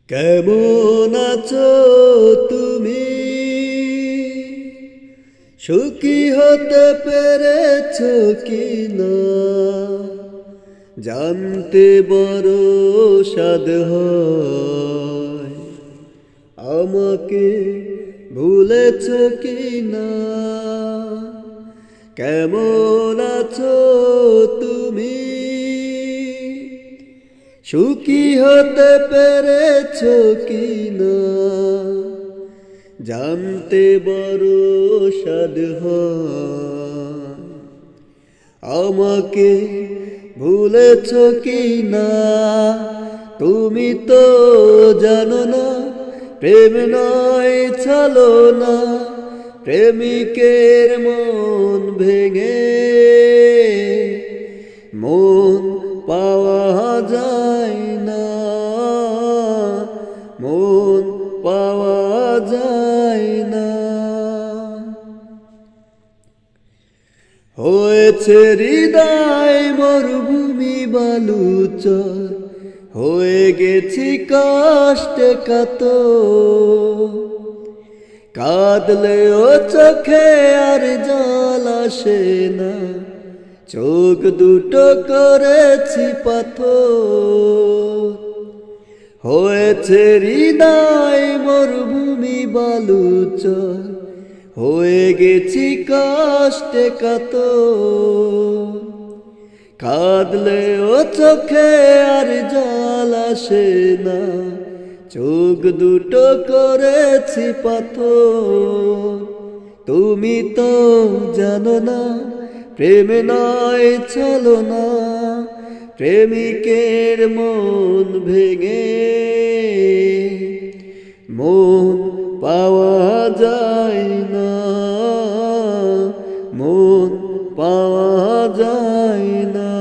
কেমন আছো তুমি? সুখী হতে পেরেছো কিনা জানতে বড় সাধ হয়। আমাকে ভুলেছো কিনা? কেমন আছো তুমি? সুখী হতে পেরেছো কিনা জানতে বড় সাধ হয়। আমাকে ভুলেছো কিনা? তুমি তো জানো না প্রেম নয় ছলনা, প্রেমিকের মন ভেঙে মন পাওয়া যায় না, মন পাওয়া যায় না। হয়েছে হৃদয় মরুভূমি বালুচর, হয়ে গেছি কষ্টে কাতর। কাঁদলেও চোখে আর জল আসে না, চোখ দুটো করেছি পাথর। হয়েছে হৃদয় মরুভূমি বালুচর, হয়ে গেছি কষ্টে কাতর। কাঁদলেও চোখে আর জল আসে না, চোখ দুটো করেছি পাথর। তুমি তো জানো না প্রেম নয় ছলনা, প্রেমিকের মন ভেঙে মন পাওয়া যায় না, মন পাওয়া যায় না।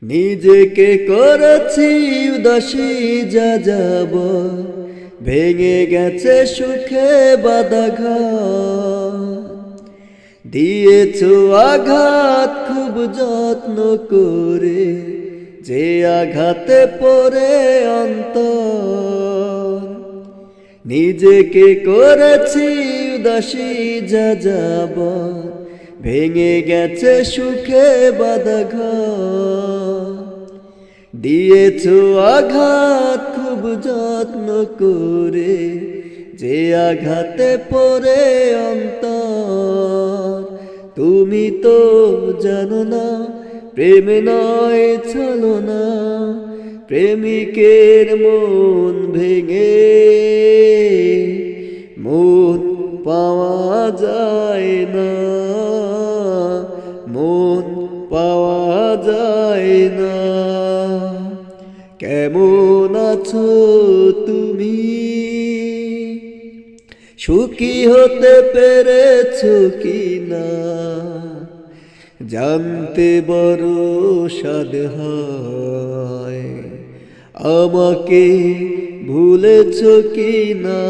নিজেকে করেছি উদাসী যাযাব, ভেঙে গেছে সুখে বাঁধা ঘর। দিয়েছো আঘাত খুব যত্ন করে, যে আঘাতে পড়ে অন্তর। নিজেকে করেছি উদাসী যাযাব, ভেঙে গেছে সুখে বাঁধা ঘর। দিয়েছো আঘাত খুব যত্ন করে, যে আঘাতে পড়ে অন্তর। তুমি তো জানো না প্রেম নয় ছলনা, প্রেমিকের মন ভেঙে মন পাওয়া যায় না, মন পাওয়া যায় না। কেমন আছো তুমি? সুখী হতে পেরেছো কিনা জানতে বড় সাধ হয়। আমাকে ভুলেছো কিনা?